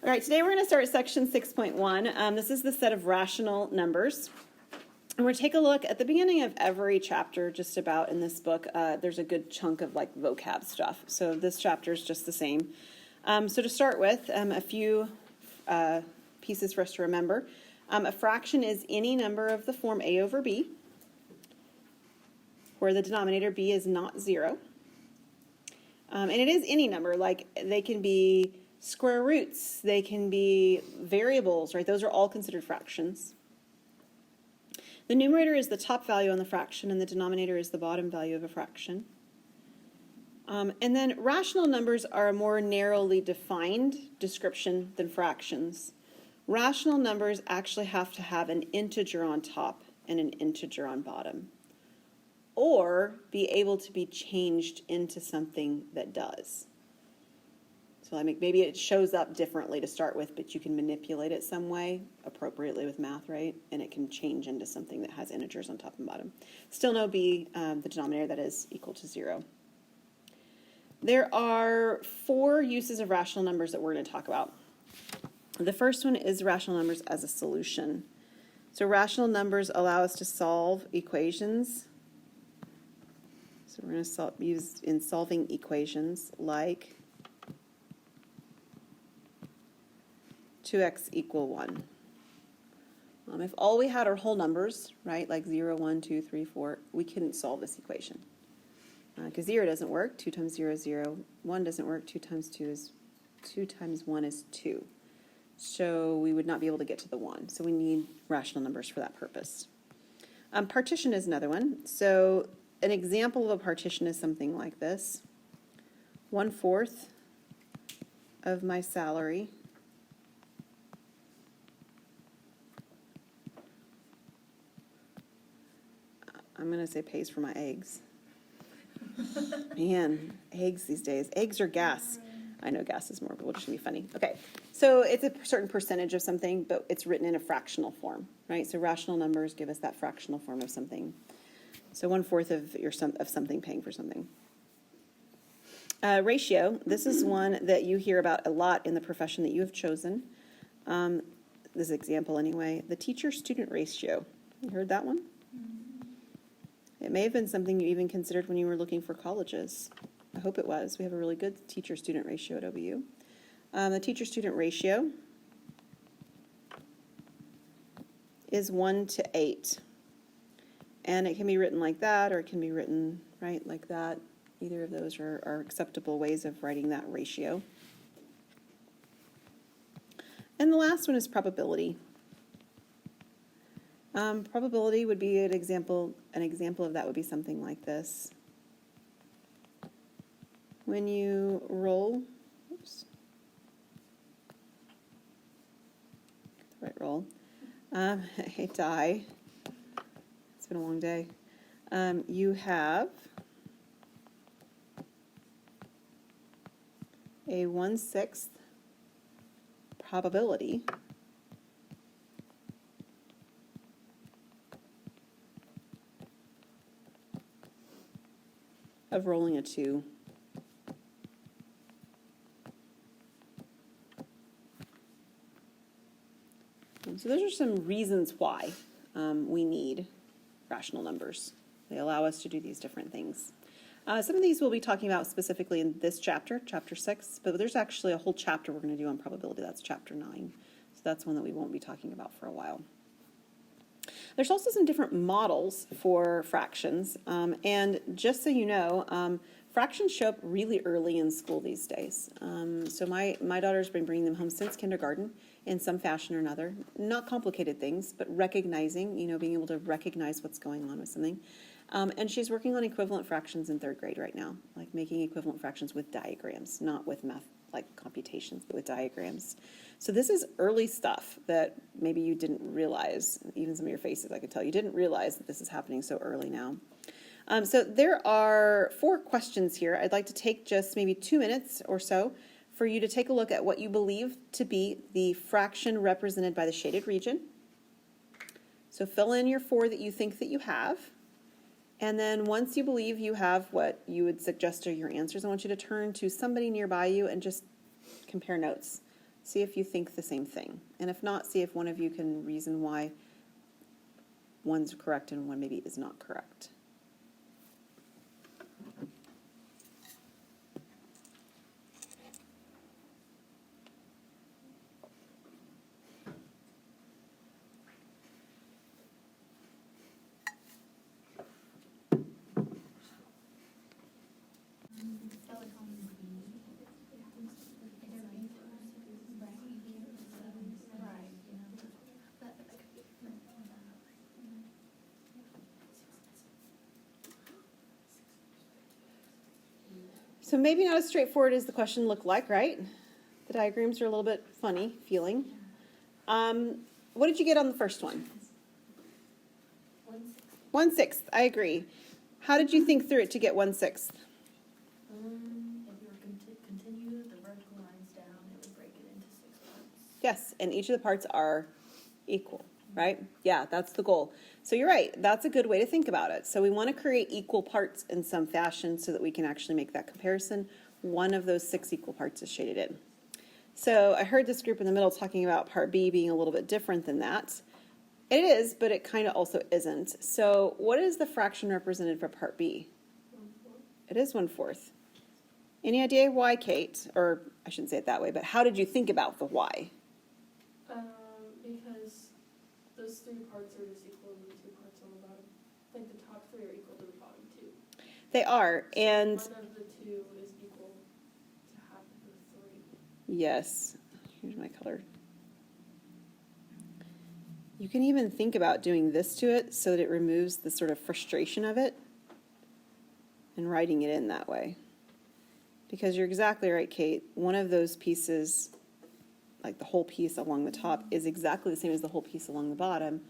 All right, today we're going to start section 6.1. This is the set of rational numbers. And we're going to take a look at the beginning of every chapter, just about in this book. There's a good chunk of like vocab stuff. So this chapter is just the same. So to start with, a few pieces for us to remember. A fraction is any number of the form a over b, where the denominator b is not 0. And it is any number, like they can be square roots, they can be variables, right? Those are all considered fractions. The numerator is the top value on the fraction, and the denominator is the bottom value of a fraction. And then rational numbers are a more narrowly defined description than fractions. Rational numbers actually have to have an integer on top and an integer on bottom, or be able to be changed into something that does. So maybe it shows up differently to start with, but you can manipulate it some way appropriately with math, right? And it can change into something that has integers on top and bottom. Still no b, the denominator that is equal to 0. There are 4 uses of rational numbers that we're going to talk about. The first one is rational numbers as a solution. So rational numbers allow us to solve equations. So we're going to use in solving equations like 2x equal 1. If all we had are whole numbers, right, like 0, 1, 2, 3, 4, we couldn't solve this equation. Because 0 doesn't work, 2 times 0 is 0, 1 doesn't work, 2 times 1 is 2. So we would not be able to get to the 1. So we need rational numbers for that purpose. Partition is another one. So an example of a partition is something like this. 1/4 of my salary I'm going to say pays for my eggs. Man, eggs these days. Eggs or gas. I know gas is more, but we'll just be funny. Okay, so it's a certain percentage of something, but it's written in a fractional form, right? So rational numbers give us that fractional form of something. So 1/4 of something paying for something. Ratio. This is one that you hear about a lot in the profession that you have chosen. This example anyway. The teacher-student ratio. You heard that one? It may have been something you even considered when you were looking for colleges. I hope it was. We have a really good teacher-student ratio at OBU. The teacher-student ratio is 1 to 8. And it can be written like that, or it can be written, right, like that. Either of those are acceptable ways of writing that ratio. And the last one is probability. Probability would be an example of that would be something like this. When you roll, the right roll, a die, it's been a long day, you have a 1/6 probability of rolling a 2. So those are some reasons why we need rational numbers. They allow us to do these different things. Some of these we'll be talking about specifically in this chapter, chapter 6, but there's actually a whole chapter we're going to do on probability. That's chapter 9. So that's one that we won't be talking about for a while. There's also some different models for fractions, and just so you know, fractions show up really early in school these days. So my daughter's been bringing them home since kindergarten in some fashion or another. Not complicated things, but recognizing, being able to recognize what's going on with something. And she's working on equivalent fractions in 3rd grade right now, like making equivalent fractions with diagrams, not with math, like computations, but with diagrams. So this is early stuff that maybe you didn't realize, even some of your faces I could tell you didn't realize that this is happening so early now. So there are 4 questions here. I'd like to take just maybe 2 minutes or so for you to take a look at what you believe to be the fraction represented by the shaded region. So fill in your 4 that you think that you have. And then once you believe you have what you would suggest are your answers, I want you to turn to somebody nearby you and just compare notes. See if you think the same thing. And if not, see if one of you can reason why one's correct and one maybe is not correct. So maybe not as straightforward as the question looked like, right? The diagrams are a little bit funny feeling. What did you get on the first one? 1/6. I agree. How did you think through it to get 1/6? If you were continue the vertical lines down, it would break it into 6 parts. Yes, and each of the parts are equal, right? Yeah, that's the goal. So you're right. That's a good way to think about it. So we want to create equal parts in some fashion so that we can actually make that comparison. One of those 6 equal parts is shaded in. So I heard this group in the middle talking about part B being a little bit different than that. It is, but it kind of also isn't. So what is the fraction represented for part B? 1/4. It is 1/4. Any idea why, Kate? Or I shouldn't say it that way, but how did you think about the why? Because those 3 parts are just equal to the 2 parts on the bottom. Like the top 3 are equal to the bottom 2. They are, and One of the 2 is equal to half of the 3. yes, here's my color. You can even think about doing this to it so that it removes the sort of frustration of it and writing it in that way. Because you're exactly right, Kate. One of those pieces, like the whole piece along the top, is exactly the same as the whole piece along the bottom.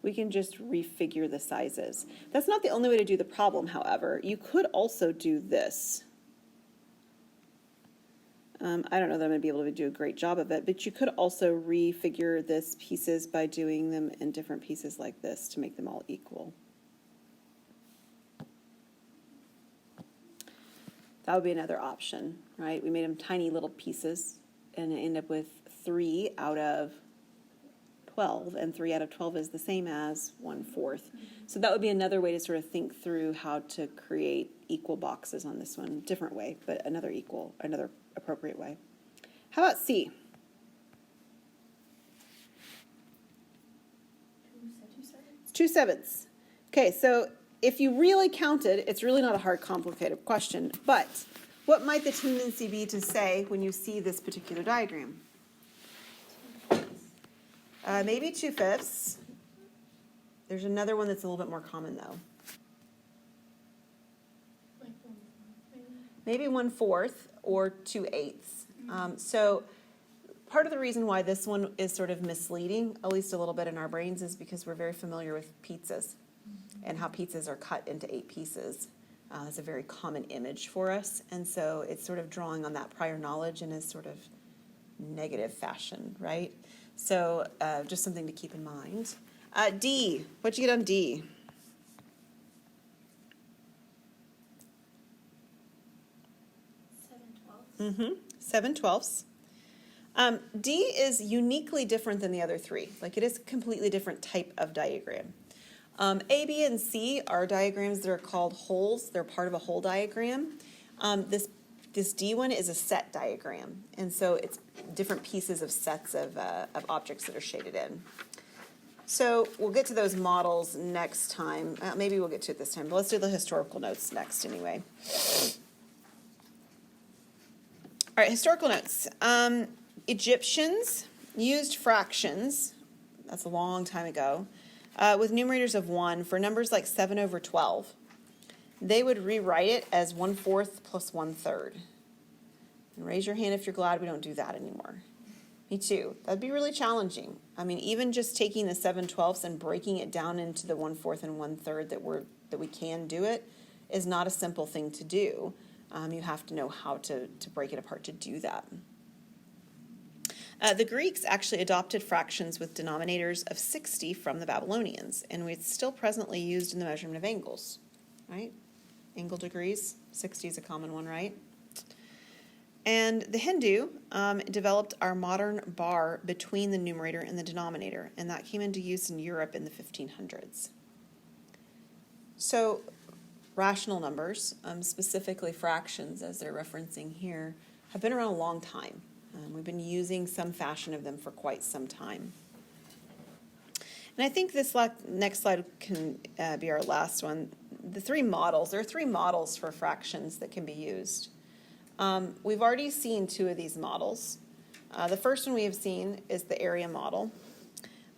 We can just refigure the sizes. That's not the only way to do the problem, however. You could also do this. I don't know that I'm going to be able to do a great job of it, but you could also refigure this pieces by doing them in different pieces like this to make them all equal. That would be another option, right? We made them tiny little pieces and end up with 3 out of 12, and 3 out of 12 is the same as 1/4. So that would be another way to sort of think through how to create equal boxes on this one. Different way, but another appropriate way. How about C? 2/7. Okay, so if you really counted, it's really not a hard, complicated question, but what might the tendency be to say when you see this particular diagram? Maybe 2/5. There's another one that's a little bit more common, though. Like 1/4, Maybe 1/4 or 2/8. So part of the reason why this one is sort of misleading, at least a little bit in our brains, is because we're very familiar with pizzas and how pizzas are cut into 8 pieces. That's a very common image for us, and so it's sort of drawing on that prior knowledge in a sort of negative fashion, right? So just something to keep in mind. D, what'd you get on D? 7/12. 7/12. D is uniquely different than the other 3. Like, it is a completely different type of diagram. A, B, and C are diagrams that are called wholes. They're part of a whole diagram. This D one is a set diagram, and so it's different pieces of sets of objects that are shaded in. So we'll get to those models next time. Maybe we'll get to it this time, but let's do the historical notes next anyway. All right, historical notes. Egyptians used fractions, that's a long time ago, with numerators of 1 for numbers like 7/12. They would rewrite it as 1/4 plus 1/3. And raise your hand if you're glad we don't do that anymore. Me too. That'd be really challenging. I mean, even just taking the 7/12 and breaking it down into the 1/4 and 1/3 that we can do it is not a simple thing to do. You have to know how to break it apart to do that. The Greeks actually adopted fractions with denominators of 60 from the Babylonians, and it's still presently used in the measurement of angles, right? Angle degrees, 60 is a common one, right? And the Hindu developed our modern bar between the numerator and the denominator, and that came into use in Europe in the 1500s. So rational numbers, specifically fractions as they're referencing here, have been around a long time. We've been using some fashion of them for quite some time. And I think this next slide can be our last one. The three models, there are three models for fractions that can be used. We've already seen two of these models. The first one we have seen is the area model.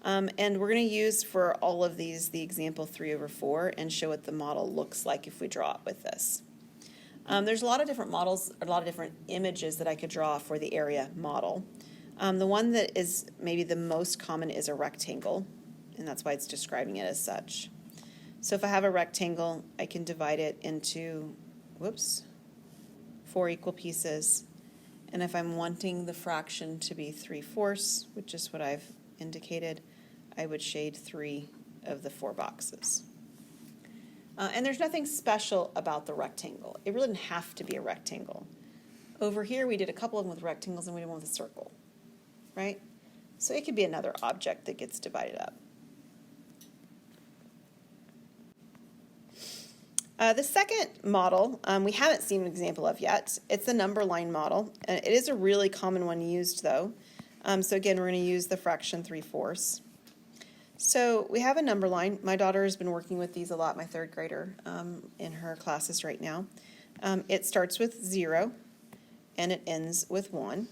And we're going to use for all of these the example 3/4 and show what the model looks like if we draw it with this. There's a lot of different models, a lot of different images that I could draw for the area model. The one that is maybe the most common is a rectangle, and that's why it's describing it as such. So if I have a rectangle, I can divide it into, 4 equal pieces. And if I'm wanting the fraction to be 3/4, which is what I've indicated, I would shade 3 of the 4 boxes. And there's nothing special about the rectangle. It really didn't have to be a rectangle. Over here, we did a couple of them with rectangles and we did one with a circle, right? So it could be another object that gets divided up. The second model we haven't seen an example of yet. It's the number line model. It is a really common one used though. So again, we're going to use the fraction 3/4. So we have a number line. My daughter has been working with these a lot, my third grader, in her classes right now. It starts with 0 and it ends with 1,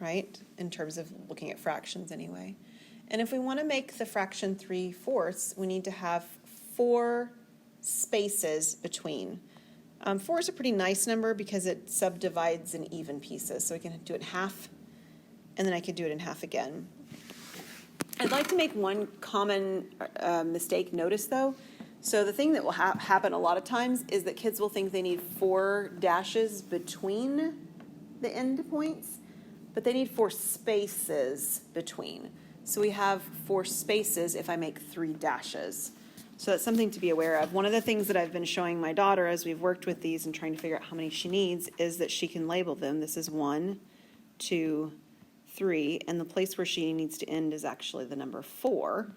right, in terms of looking at fractions anyway. And if we want to make the fraction 3/4, we need to have 4 spaces between. 4 is a pretty nice number because it subdivides in even pieces. So we can do it in half, and then I could do it in half again. I'd like to make one common mistake notice, though. So the thing that will happen a lot of times is that kids will think they need 4 dashes between the end points, but they need 4 spaces between. So we have 4 spaces if I make 3 dashes. So that's something to be aware of. One of the things that I've been showing my daughter as we've worked with these and trying to figure out how many she needs is that she can label them. This is 1, 2, 3, and the place where she needs to end is actually the number 4.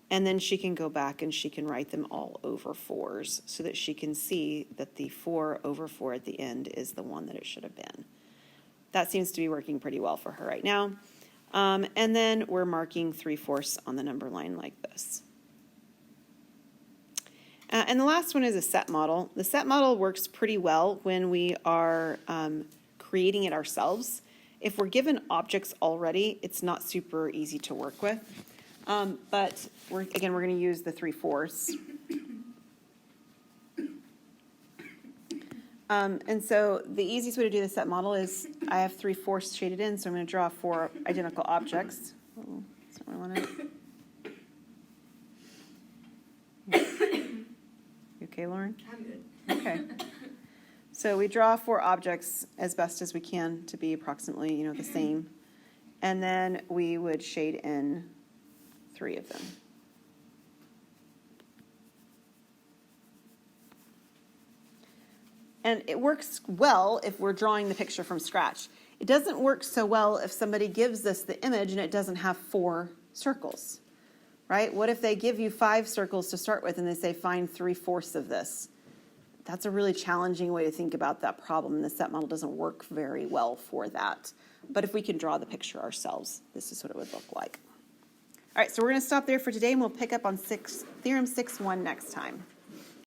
And then she can go back and she can write them all over 4s so that she can see that the 4/4 at the end is the one that it should have been. That seems to be working pretty well for her right now. And then we're marking 3/4 on the number line like this. And the last one is a set model. The set model works pretty well when we are creating it ourselves. If we're given objects already, it's not super easy to work with. But we're going to use the 3/4. And so the easiest way to do the set model is I have 3/4 shaded in, so I'm going to draw 4 identical objects. Oh, that's not what I wanted. You okay, Lauren? I'm good. Okay. So we draw 4 objects as best as we can to be approximately, the same. And then we would shade in 3 of them. And it works well if we're drawing the picture from scratch. It doesn't work so well if somebody gives us the image and it doesn't have 4 circles, right? What if they give you 5 circles to start with and they say, find 3/4 of this? That's a really challenging way to think about that problem, and the set model doesn't work very well for that. But if we can draw the picture ourselves, this is what it would look like. All right, so we're going to stop there for today, and we'll pick up on Theorem 6.1 next time.